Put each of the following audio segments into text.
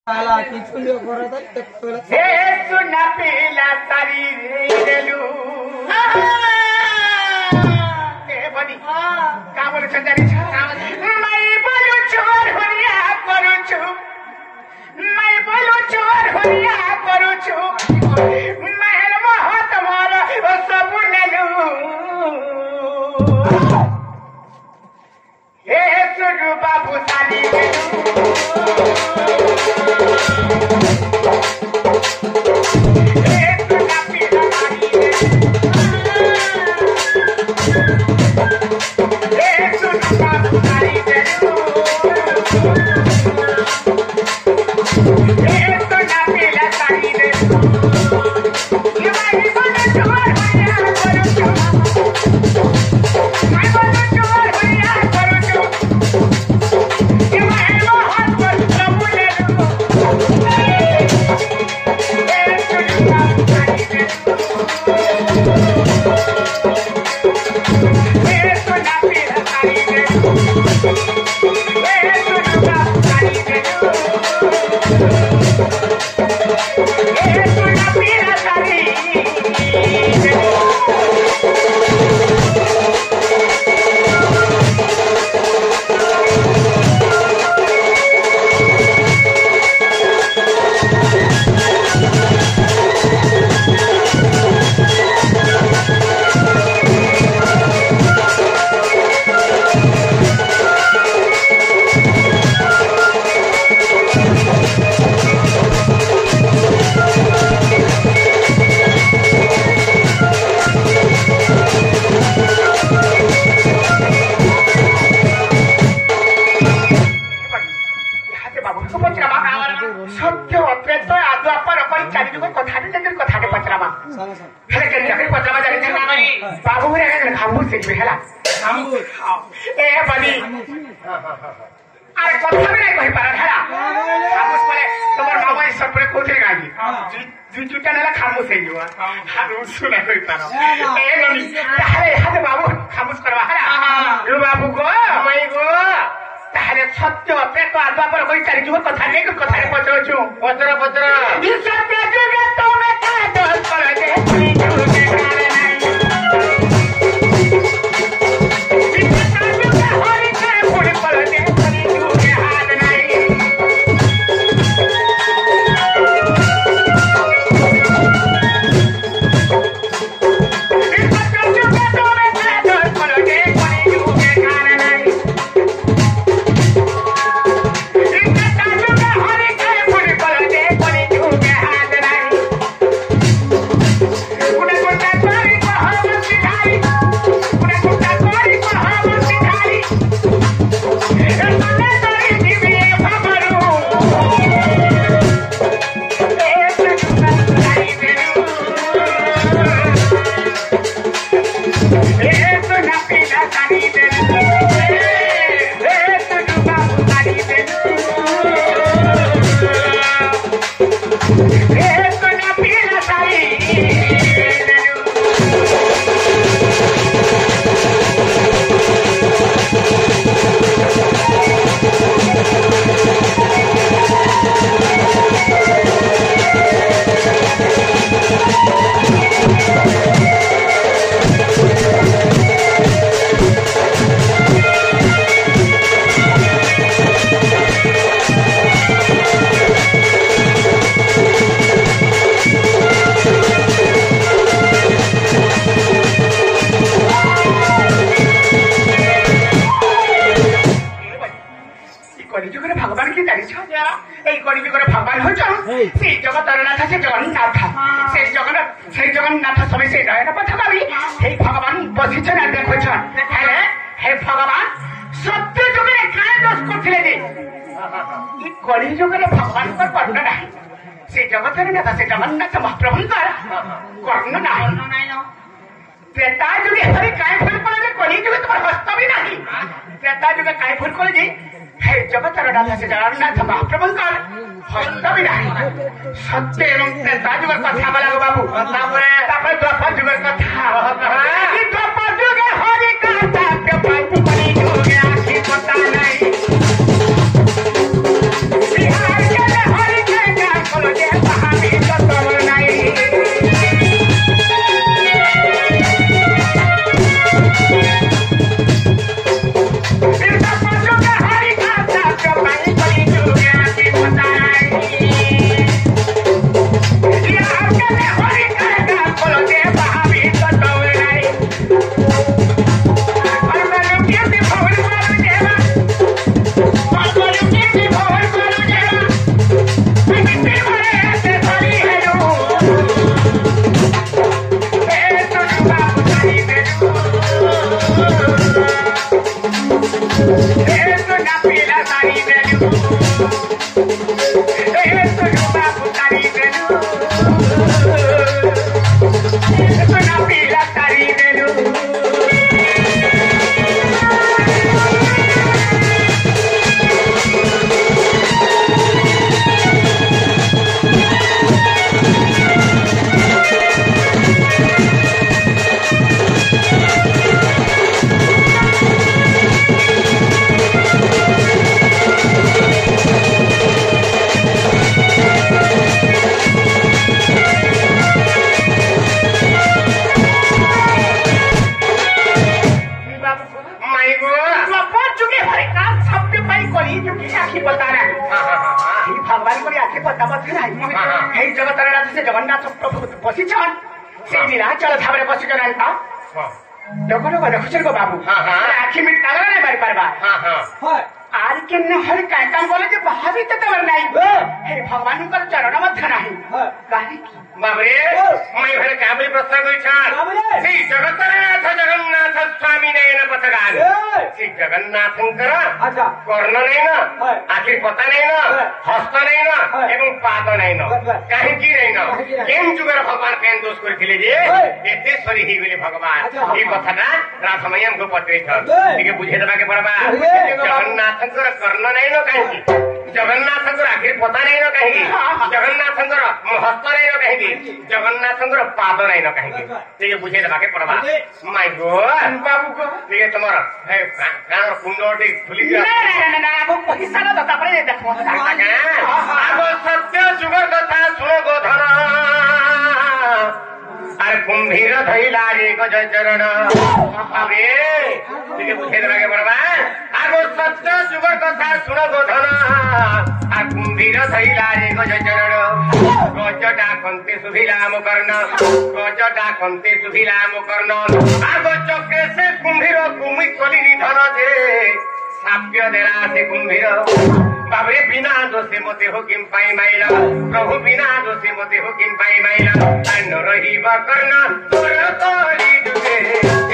आला की चुल्यो करत टक्कल हे सुना पिला तारी रेलू ए बनी का बोले चंदारी मैं बोलू चोर होरिया करू छु मैं बोलू चोर होरिया करू छु महल महत मोर सब नेलू हे सुनु बाबू साली सत्य एवं जुगर कथा बोला बाबू द्वापर जुगर कथा द्वापर जुगे हरि कथा के बाबू बनी जुगे आखी पता नहीं बिहार के हरि बाबू तारी देलु सुना पीला तारी देलु भगवान को आखे पता मत हे जगत से जगन्नाथ प्रभु बसिछन से नीलाचल धाम रे बसिछन अंता लोक लोक देखुछन गो बाबू आखि मिट काला नहीं मार पारबा आर के न हर काय काम बोले जे बाहरी त तवर नहीं हे भगवान को चरण मध्य नहीं काहे की बाबरे मैं भले काबली प्रश्न करी छान श्री जगतनाथ जगन्नाथ स्वामी नयन पथगान श्री जगन्नाथंकर कर्ण नयन आखिर पता नयन हस्त नयन एवं पाद नयन काहे की नयन केम जुगर भगवान केन दोष करथिले जे एतेश्वरी ही बोले भगवान ई कथाटा राधमयम को पत्रे छ ठीक बुझे देबा के पड़बा जगन्नाथंकर कर्ण नयन काहे की जगन्नाथंकर आखिर पता नयन काहे की जगन्नाथंकर हस्त नयन काहे जगन्नाथंकर पाद नयन काहे ठीक बुझे देबा के पड़बा माय गॉड बाबू को ठीक तमर हे कान कुंडोटी खुली गया ना आगो पैसा न दता पड़े देखो आगो सत्य जुगर कथा सुनो गो धन अरे कुंभीर धैला रे गज चरण अबे ठीक बुझे देबा के पड़बा आगो सत्य जुगर कथा सुनो गो धन आ कुंभीर धैला रे गज चरण गजटा कंते सुभिला मुकर्ण गजटा कंते सुभिला मुकर्ण आगो चक्रे से कुंभीर कुमि कली निधन जे साप्य देला से कुंभीर बाबरे बिना दोषे मते हो किम पाई माइला प्रभु बिना दोषे मते हो किम पाई माइला न रहिब कर्ण तोर तोरी दुगे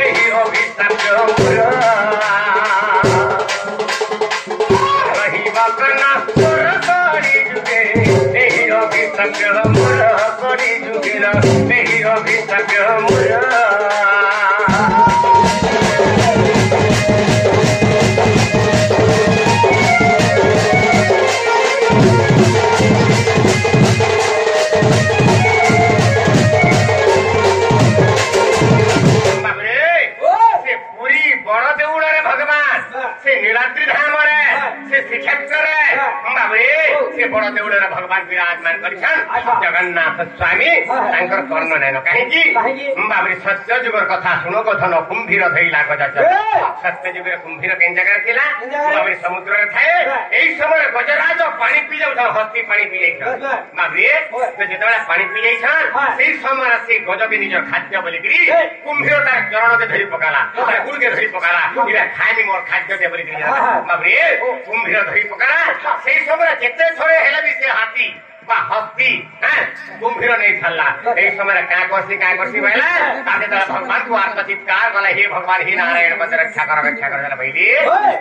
एही अभिशाप मोर रहिब कर्ण तोर तोरी दुगे एही अभिशाप मोर करी जुगिल एही अभिशाप मोर नीलाद्री धाम से श्रीक्षेत्र से बड़ देउड़ भगवान विराजमान कर जगन्नाथ स्वामी कर्ण नयन कहीं बाबरी सत्य जुगर कथा शुणो कथन कुंभीर धैला गज सत्य जुगर कुंभीर केन जगह थिला बाबरी समुद्र थाए एई समय गजराज पानी पी जाउ हस्ती पानी पी जाई बाबरी जेतबेला पानी पी जाई सेई समय से गजबी निज खाद्य बोलिकरी कुंभीर तार चरण के धरि पकाला कुल के धरि पकाला इबा खाइनी मोर खाद्य दे बोलिकरी बाबरी कुंभीर धरि पकाला सेई समय जेते थोड़े हेले भी से हाथी हस्ती कुंभीर नहीं छल्ला यही समय क्या करसी भैया ताकि भगवान को आत्म चित्कार गला हे भगवान हे नारायण बंद रक्षा कर भैली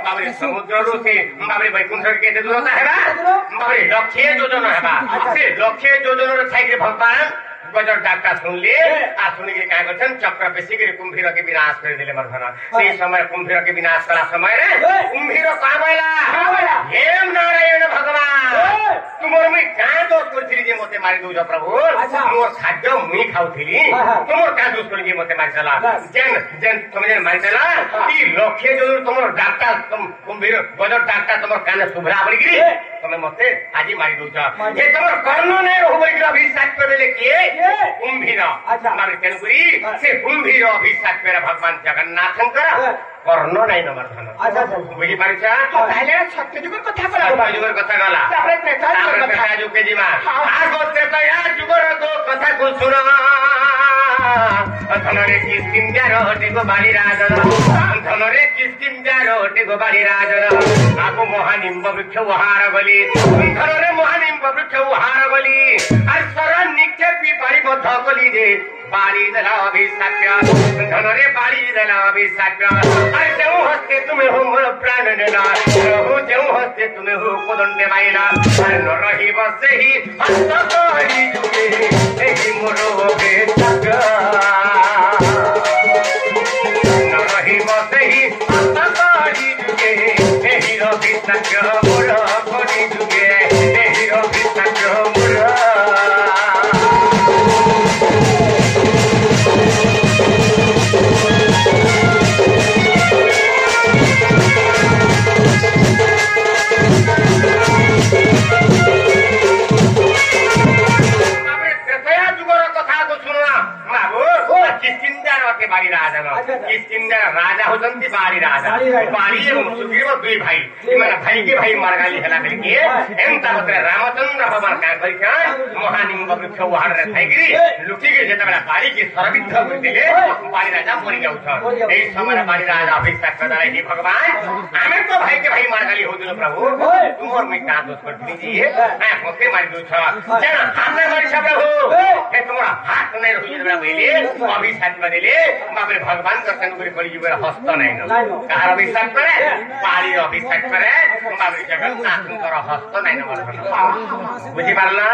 बाबरी समुद्र से बाबरी वैकुंठ के दूरता है बाबरी लक्ष्य योजन है से लक्ष्य योजन छाई भगवान गजर डाक्टा सुनले आ सुनिके क्या करछन चक्र बेसिकरी कुंभीर के विनाश कर दिले मर्धन से समय कुंभीर के विनाश कला समय रे कुंभीर कहाँ गइला हे नारायण भगवान तुमर मुई का दोष करथिली जे मते मारि दउज प्रभु मोर खाद्य मुई खाउथिली तुमर का दोष करली जे मते मारि चला जेन जेन तुम जेन मारि चला ई लक्ष्य जो तुमर डाक्टा तुम कुंभीर गजर डाक्टा तुमर काने सुभरा बलिगिरी तुम मते आजी मारि दउज जे तुमर कर्ण नै रहु बलिगिरी अभिशाप करले के कुंभीर मारि तेनपुरी से कुंभीर अभिशाप करे भगवान जगन्नाथंकर कर्ण नै नमर्धन बुझी पारिछा ताले सत्य जुगर कथा गला सत्य जुगर कथा गला तापर त्रेता जुग के जीवा आगो त्रेता जुगर को कथा को सुना धनरे किस्किम जारोटे गो बाली राजन धनरे किस्किम जारोटे गो बाली राजन आगो महानिम्ब वृक्ष उहार गली धनरे महानिम्ब वृक्ष उहार गली আর সরণ নিক্ষেপি পারিবদ্ধ কলি बाड़ी दे बाड़ी देला अभिशाप्य धनरे बाड़ी देला अभिशाप्य अरे जेऊ हस्ते तुम्हें हो मोर प्राण नेला प्रभु जेऊ हस्ते तुम्हें हो कोदंडे माइला अरे न रही बसे ही हस्त करी जुगे एही मोर अभिशाप्य न रही बसे ही हस्त करी जुगे एही अभिशाप्य मोर करी जुगे एही अभिशाप्य मोर बाड़ी राजा राजा होती बाड़ी राजा बाड़ी सुग्रीव दुई भाई भाई के भाई मरगाली हेला बेलके एमता बतरे रामचंद्र भगवान का करिछा महानिम्ब वृक्ष उहाड़ रे थाइगिरी लुटी के जेतबेला बाड़ी के सरबिद्ध करतिले बाड़ी राजा मरि जाउछ एई समय बाड़ी राजा अभिषेक करदाई कि भगवान आमे तो भाई के भाई मरगाली होदिलो प्रभु तुमर मैं का दोष करती जी आ कोके मारि दउछ जेना हाथ नै मारि छ प्रभु ए तुमरा हाथ नै रहि जेतबेला भइले अभिषेक बदेले बाबरे भगवान दर्शन करे करी जुगर हस्त नै न कार अभिषेक करे बाड़ी अभिषेक करे बाबरे जगन्नाथ कर हस्त नै न बोल बुझी पारला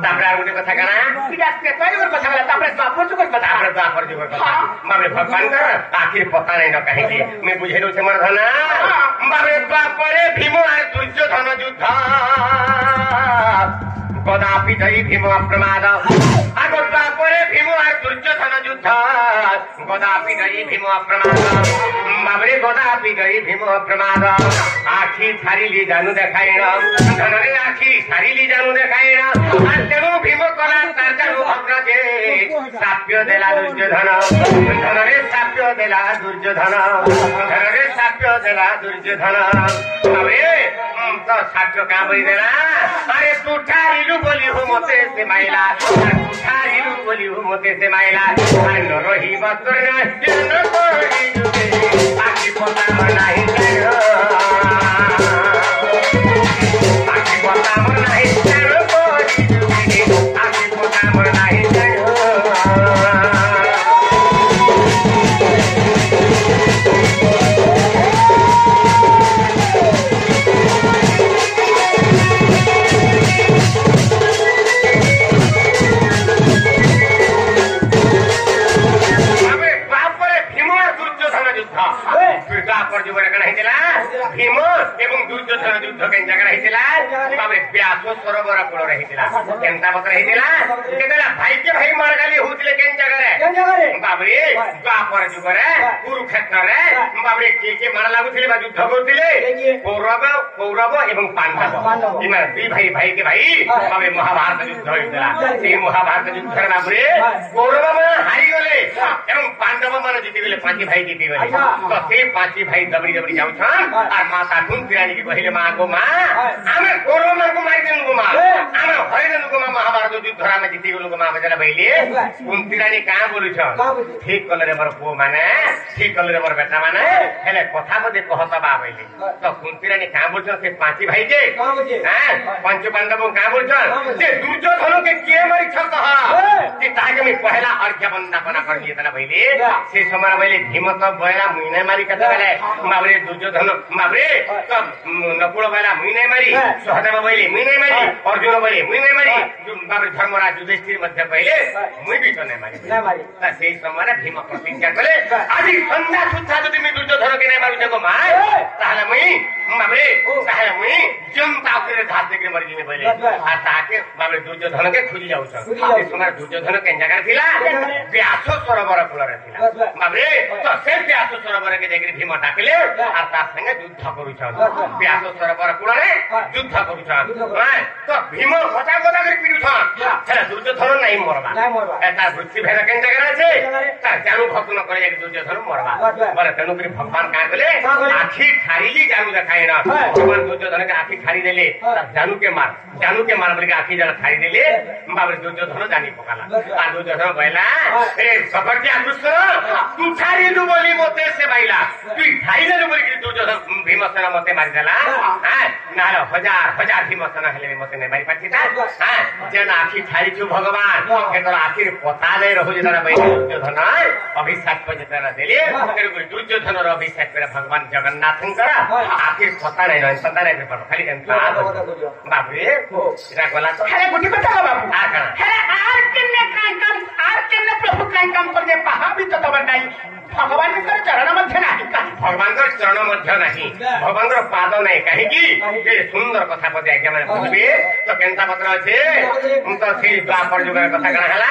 तापरे आउटे कथा कना किदास्ते पहिलो कथा होला तापरे बापर जुगर कथा तापरे बापर जुगर कथा बाबरे भगवान कर आखिर पता नै न कहे कि मैं बुझेलो छे मोर धना बाबरे बापरे भीम आर दुर्योधन युद्ध कदापि जय भीम अप्रमाद आगो बापरे भीम आर दुर्योधन युद्ध कदापि जय भीम अप्रमाद बाबरे कदापि जय भीम अप्रमाद आखि छारिली जानु देखाइन धनरे आखि छारिली जानु देखाइन तेणु भीम कला तारजानु भग्न जे साप्य देला दुर्योधन धनरे साप्य देला दुर्योधन धनरे साप्य देला दुर्योधन बाबरे तो साप्य का बई देला अरे तू ठारिलु बोली हो मते से माइला ठारिलु बोली हो मते से माइला न रही बतर न कोई जुगे आखि पता नाही जानो आखि पता नाही जानो कोई जुगे आखि पता नाही जानो भीम एवं दुर्योधन युद्ध के जगह रहितिला बाबरे व्यास सरोवर कूल रहितिला केनता बत रहितिला केतला भाई के भाई मरगाली होतिले केन जगह रे बाबरे द्वापर युग रे कुरुक्षेत्र रे बाबरे के मार लागुथिले बा युद्ध करथिले कौरव एवं पांडव इमा दुई भाई भाई के भाई बाबरे महाभारत युद्ध होइतिला से महाभारत युद्ध रे बाबरे कौरव मन हारि गले एवं पांडव मन जीति गले पांच भाई जीति गले तो से पांच भाई दबड़ी दबड़ी जाउछन और माता कुंतीरानी की कहले मां को मां आमे कौरव को मार देनु को मां आमे हरिजन को मां महाभारत युद्ध रा में जीति गलो को मां बजला भइले कुंतीरानी का बोलु छ ठीक कलरे मोर पो माने ठीक कलरे मोर बेटा माने हेले कथा बदे कहता बा भइले तो कुंतीरानी का बोल छ से पांच भाई जे हां पंच पांडव का बोल छ जे दुर्योधन के मारी छ कह कि ताके में पहला अर्घ्य वंदना कर लिए तना भइले से समय भइले भीम त बयरा मुइने मारी कथा बेले बाबरे दुर्योधन बाबरे त नकुल बेला मुइने मारी सहदेव भइले मुइने मारी अर्जुन भइले मुइने मारी बाबरे धर्मराज युधिष्ठिर मध्य भइले मुइ भी त नै मारी त से समय भीम प्रतिज्ञा कले आदि संध्या सुधा जदि मी दुर्योधन के नै मारु जको मार ताले मुइ बाबरे ताले मुइ जनता के घात के मर जिमे भइले आ ताके बाबरे दुर्योधन के खुजी जाउ छ से समय दुर्योधन के जगह थिला व्यास सरोवर कूल रे थिला बाबरे तो से व्यास सरोवर के देखि भीम डाकले आ ता संगे युद्ध करू छ व्यास सरोवर कूल रे युद्ध करू छ तो भीम फटा गोदा कर पिडु छ छला दुर्योधन नै मरबा एता वृत्ति भेर के जगह छे ता जानु भक्त न करे एक दुर्योधन मरबा बोले तेनु करी भगवान का कले आखी खारीली जानु देखाएन भगवान दुर्योधन के आखी खारी देले जानु के मार बोले आखी जरा खारी देले बाबरे दुर्योधन जानी पकाला आ दुर्योधन भइला ए सफरती आदुस तू खारीलु बोली मोते से भइला तू खाइले बोली कि दुर्योधन भीमसेन मते मारि देला हां नालो हजार हजार भी मत न हेले मत नहीं मारी पाछि ता हां जेन आखि ठारी छु भगवान के तोर आखिर पता नहीं रहु जेना भाई दुर्योधन अभिशाप को जेना देले तेरे को दुर्योधन रो अभिशाप करे भगवान जगन्नाथंकर आखिर पता नहीं रह पता नहीं पर खाली बाप रे इरा गला तो अरे गुटी बता बाबू आ करा अरे आर केने काम आर केने प्रभु काम कर दे पहा भी तो तब नहीं भगवान के चरण मध्य नहीं भगवान के चरण मध्य नहीं भगवान रो पाद नहीं कहीं की ये सुंदर कथा पदे आज्ञा माने बुझबे तो केनता पत्र अछि हम तो से द्वापर जुग कथा करा हला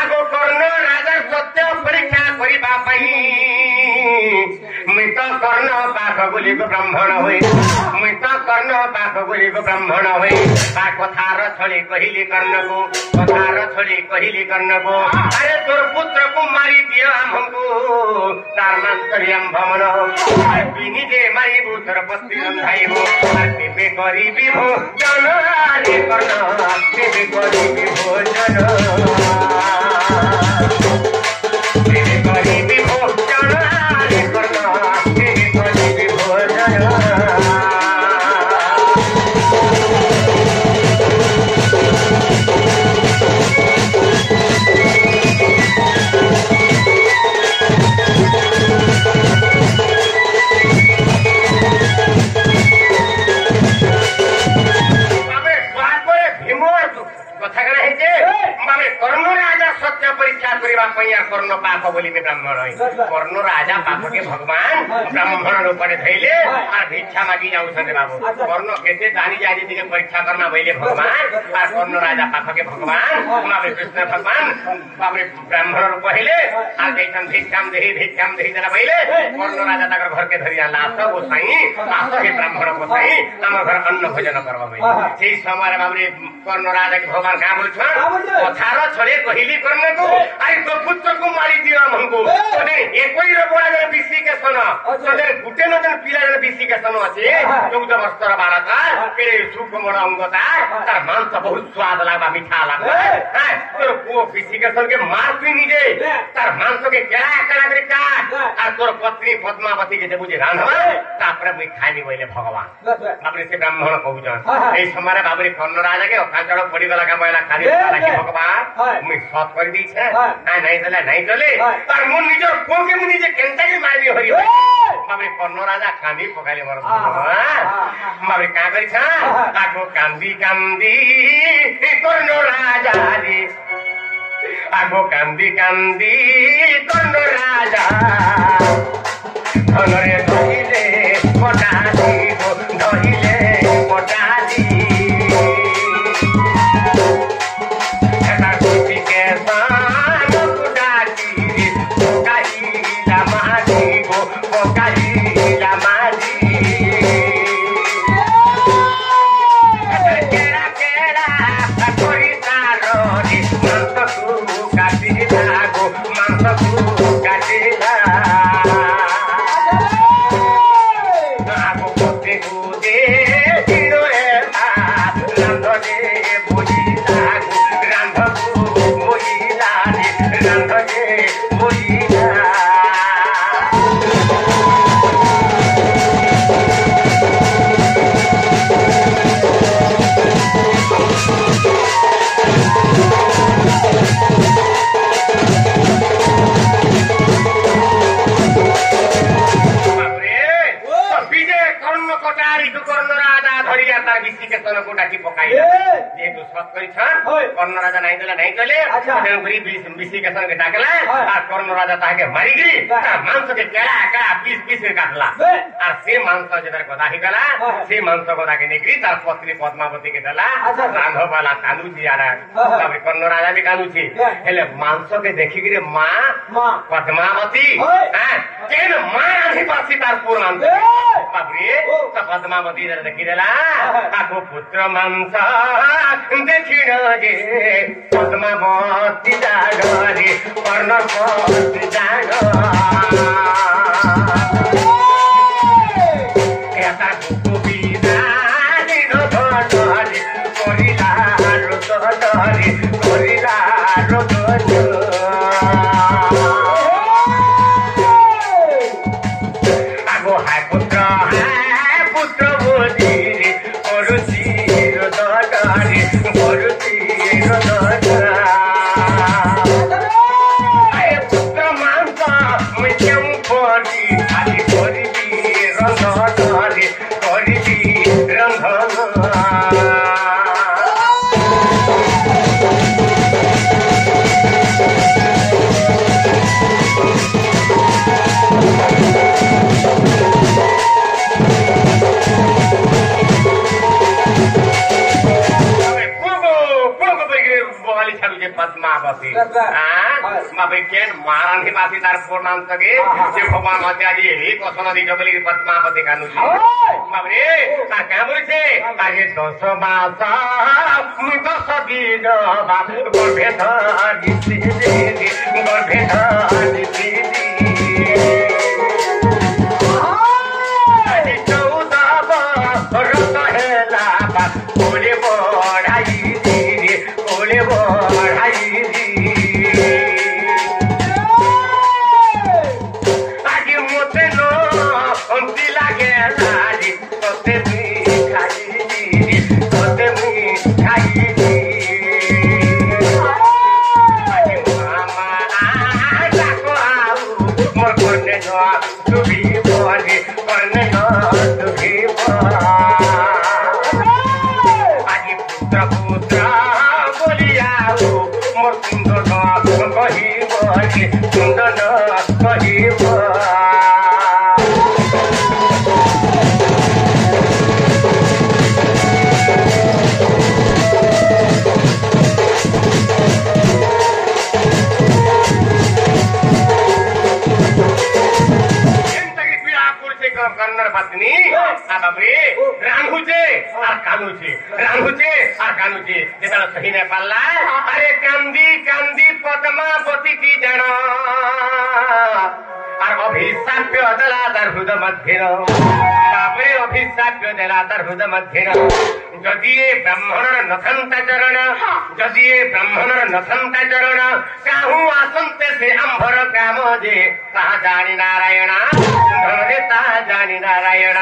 आगो कर्ण राजा सत्य परीक्षा करिबा पई मित कर्ण पाख बोली ब्राह्मण होई मित कर्ण पाख बोली ब्राह्मण होई ता कथार छली कहिली कर्ण को कथार छली कहिली कर्ण को अरे तोर पुत्र को मारी दियो हमको तार मंतरियम भवन बिनी दे मारी पुत्र पस्ती रंधाइबो तेबे गरीबी भोजन रे कर्ण तेबे गरीबी भोजन तेबे गरीबी भोजन रे कर्ण तेबे गरीबी भोजन कर्ण पाप बोली ब्राह्मण कर्ण राजा पाप के भगवान ब्राह्मण रूप धैले और भिक्षा मागी जाऊँ बाबू कर्ण कैसे जानी जाए परीक्षा करना बोले भगवान और कर्ण राजा पाप के भगवान बाबे कृष्ण भगवान बाबे ब्राह्मण रूप हेले और भिक्षाम दे देला बोले कर्ण राजा तक घर के धरिया लाश गोसाई आस के ब्राह्मण गोसाई आम घर अन्न भोजन करवा से समय बाबू कर्ण राजा के भगवान क्या बोल कथार छड़े कहली कर्ण को आई तो पुत्र को मारी दियो हमको तने एकई रो बड़ा जन बीसी के सन तने गुटे न जन पिला जन बीसी के सन अछि 14 वर्ष रा बालका केरे सुख मोर अंगता तार मांस बहुत स्वाद लागबा मीठा लागबा हां तोर को बीसी के सन के मार तू निजे तार मांस के केला केला करे काट आ तोर पत्नी पद्मावती के बुझे रांधवा तापर मुई खानी बोले भगवान बाबरे से ब्राह्मण कहू जन ए समय बाबरे कर्ण राजा के काचड़ पड़ी गला का बैला खाली के भगवान मुई सत कर दी छे नहीं चले नहीं चले तार मन निजर को के मुनि जे केनता के मारबी हरि बाबरे कर्ण राजा कांदी पकाले मोर बाबरे का करी छा आगो कांदी कांदी कर्ण राजा रे आगो कांदी कांदी कर्ण राजा धनरे धइले मोटा दीबो धइले मोटा दी एटा कोटी के कर्ण राजा नहीं देला नहीं चले तेणुकरी बीसी के संग डाकला और कर्ण राजा ताके मारिगिरी मांस के केला का पीस पीस के काटला और से मांस जदर गदा ही गला से मांस गदा के निकरी तार पत्नी पद्मावती के दला रांधो वाला कालू जी आरा तब कर्ण राजा भी कालू छी हेले मांस के देखिगिरी मां पद्मावती हां केन मां आधी पासी तार पुर मांस बाबरे तो पद्मावती जरा देखि देला आगो पुत्र मांस देखिन जे पद्मावती जागरे कर्ण पति जाग एता गोपीना दिनो धरे करिला रोदरे आगो हाय पुत्र बोली କରୁଛି ଆରେ ପୁତ୍ର ମାଂସ ମୁଁ କେଉଁ ପରି ଆଜି କରିବି ରନ୍ଧନରେ କରିବି ରନ୍ଧନ पद्मावती केन महारानी पासी तार पूर्णाम सके जे भगवान मध्याजी हे कसन दी जबली पद्मावती कानु बाबरे ता का बोलछे आगे 10 मास मु 10 दिन बाप गर्भे धरिसी गर्भे धरिसी आगे 14 वर्ष हेला बाप बोले बढाई बोले बढाई आगे मोते नो अंती लागे लाजी तोते मी खाई आगे मामा डाको आऊ मोर करने नो तुभी बोली करने नो तुभी आगे पुत्र पुत्र बोली आऊ मोर सुंदर कही बोली सुंदर कही कर्नर पत्नी बाबरे रांधुचे और कानुचे रांधुचे और कानुचे जैसा सही ने पाला अरे कांदी कांदी पद्मावती की जन और अभिशाप्य दलादार हृदय मध्य बाबरे अभिशाप्य दलादार हृदय मध्य जदि ब्राह्मण नथंता चरण जदि ब्राह्मण नथंता चरण काहू आसंते से अंभर काम जे ताहा जानी नारायण धरे ताहा जानी नारायण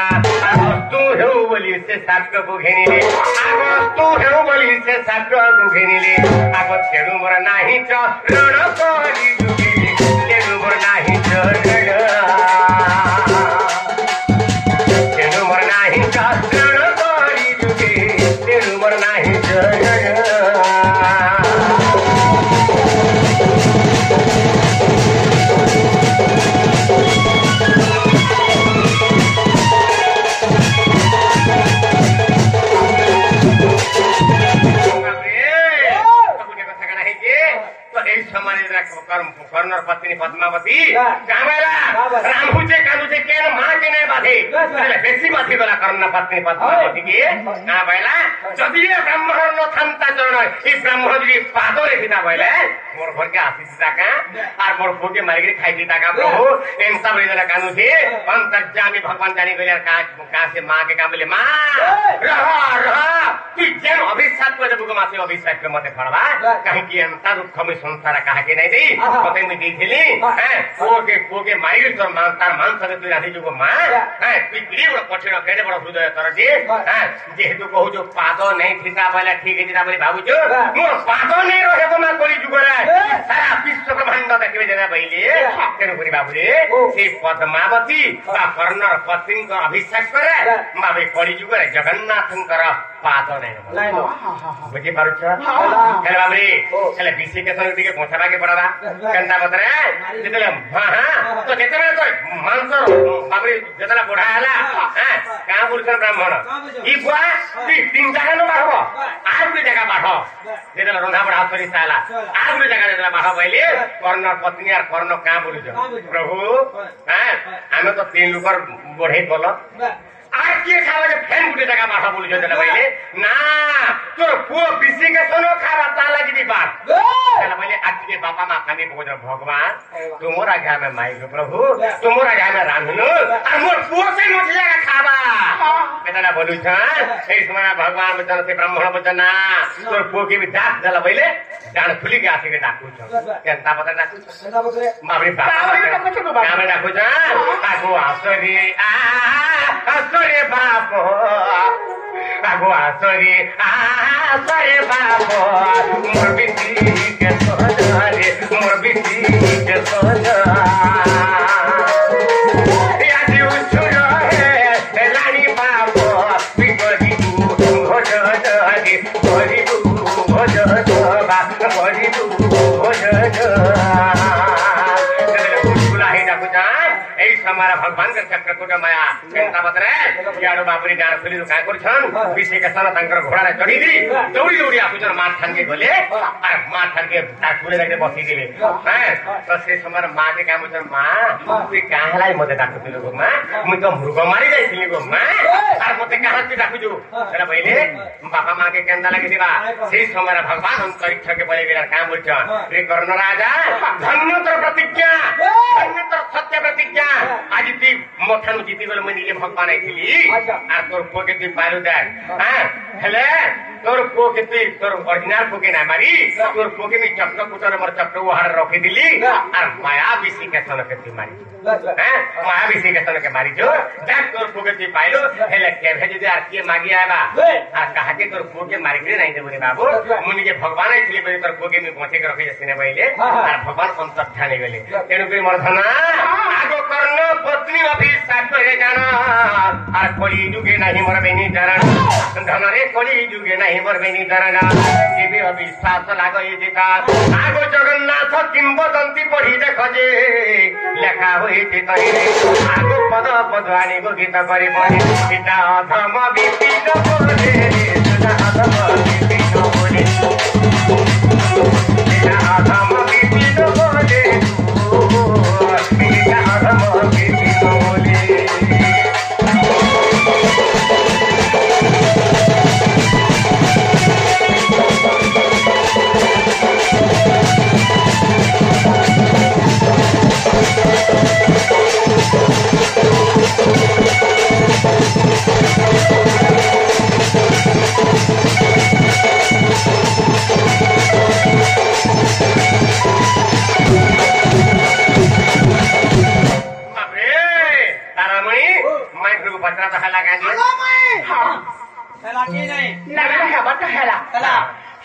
वस्तु हेउ बोली से साक्य को घेनिले वस्तु हेउ बोली से साक्य को घेनिले आग तेणु मोर नाही च रण करी जुगिले तेणु मोर नाही च रण तेणु मोर नाही च रण करी जुगे तेणु मोर नाही च रण कर्नर पत्नी पद्मावती रामभुजे कानुजे के माँ के नहीं बाधे बेसी बाधी गला कर्नर पत्नी पद्मावती की बैला जदि ब्राह्मण नथान्ता चरण ये ब्राह्मण जी पाद रे पिता बैले मोर घर के आसी सीता का और मोर भोगे मारी खाई दीता का प्रभु इन सब रे कानू थे अंतर्जामी भगवान जानी गले कहाँ से माँ के काम बोले माँ रहा तू जेन अभिशाप को जब मासे अभिशाप के मते फड़वा कहीं की अंतर दुख में संसार कहा के नहीं दी पते में दी थी पोके मारी तोर मान तार मान सके तू राधी जुगो माँ तू पीड़ी बड़ा कठिन केड़े बड़ा हृदय तर जे जेहेतु कहू जो पाद नहीं थीता बोले ठीक है बोली भावु जो मोर पाद नहीं रहे तो मैं कोई जुगरा सारा विश्व ब्रह्मांड देखिए जना बैले तेणु करी बाबुरे से पद्मावती कर्नर पत्नी को अभिषेक करे बाबे कली जुगरे जगन्नाथंकर पाद नहीं बुझी पारुछ हेले बाबुरे हेले विषिकेशन टिके पहुंचाबा के पड़बा केनता बतरे जेतले हां तो जेतले तो मांस बाबुरे जेतला बुढ़ा हला का पुरुषर ब्राह्मण ई बुआ तीन जगह न बाढ़ो आज भी जगह बाढ़ो जेतला रंधा बड़ा सरी साला आज भी जगह जेतला बाढ़ो पहिले कर्नर पत्नी और कर्ण का बोलुछ प्रभु हमें तो तीन लुकर बढ़े बोल आज के खावा जे फैन गुटे जगह बाढ़ो बोलुछ जेतला पहिले ना तोर पुओ बिसी के सोनो खावा ता लागि भी बात जेतला पहिले आज के बापा मा खानी बोझ भगवान तुमरा घर में माइलो प्रभु तुमरा घर में रांधनु और मोर पुओ से नोटिया का खावा जेतला बोलुछ ए समय भगवान वचन से ब्राह्मण वचन ना तोर पुओ के भी डाक जेतला पहिले डाण खुली के आसी के डाकू छ केनता पता डाकू छ बाबरी बाबा कामे डाकू छ आगो आसरी आसरे बाप आगो आसरे आसरे बाबो मोर बिटी के सोजरे मोर बिटी के सोजरे यादी उछुरो हे रानी बाबो बिगड़ीबू भोजरे भोजबू भोजरे हमारा भगवान के चक्रकूट माया केनता बतरे याडो बाबरी डाँड खोली काय करछन विषय के सन तंकर घोड़ा रे चढ़ी दी दौड़ी दौड़ी आकुचन मार ठान के गले और मार ठान के ताकुले लगे बसी गेले हैं तो से समय मां के काम छन मां तू काहलाई मते डाकु दिलो गो मां मु तो मृग मारी जाइसिली गो मां और मते कहां के डाकु जो रे पहिले बाबा मां के केनता लगे दिबा से समय भगवान हम परीक्षा के पहिले बेला काम करछन रे कर्ण राजा धन्यतर प्रतिज्ञा धन्यतर सत्य प्रतिज्ञा आज ती मथानु जीती गल मैं भगवान आईली आ तोर पो के ती पालू दे हां हेले तोर पो के ती तोर ओरिजिनल पो के ना मारी तोर पो के मी चक्र कुटर मर चक्र वहाड़ रखी दिली और माया विषय के सन के ती मारी हैं माया विषय के सन के मारी जो देख तोर पो के ती पाइलो हेले के भेज दे आर के मागी आबा आ कहा के तोर पो के मारी के नहीं देबो रे बाबू मुनि के भगवान आईली बे तोर पो के मी पहुंचे के रखे जसिने पहिले और भगवान अंतर ठाने गेले तेनु के मरधना आगो कर्ण पत्नी अभिशाप करे जाना और कली जुगे नहीं मर बेनी चरण धन रे कली जुगे नहीं मर बेनी चरण केबे अभिशाप लागो ये जेता आगो जगन्नाथ किंबदंती पढ़ी देख जे लेखा होई जे तई आगो पद पदवानी गो गीत करे पड़े सीता अधम विपिन बोले सीता अधम विपिन बोले सीता अधम विपिन बोले सीता अधम विपिन बोले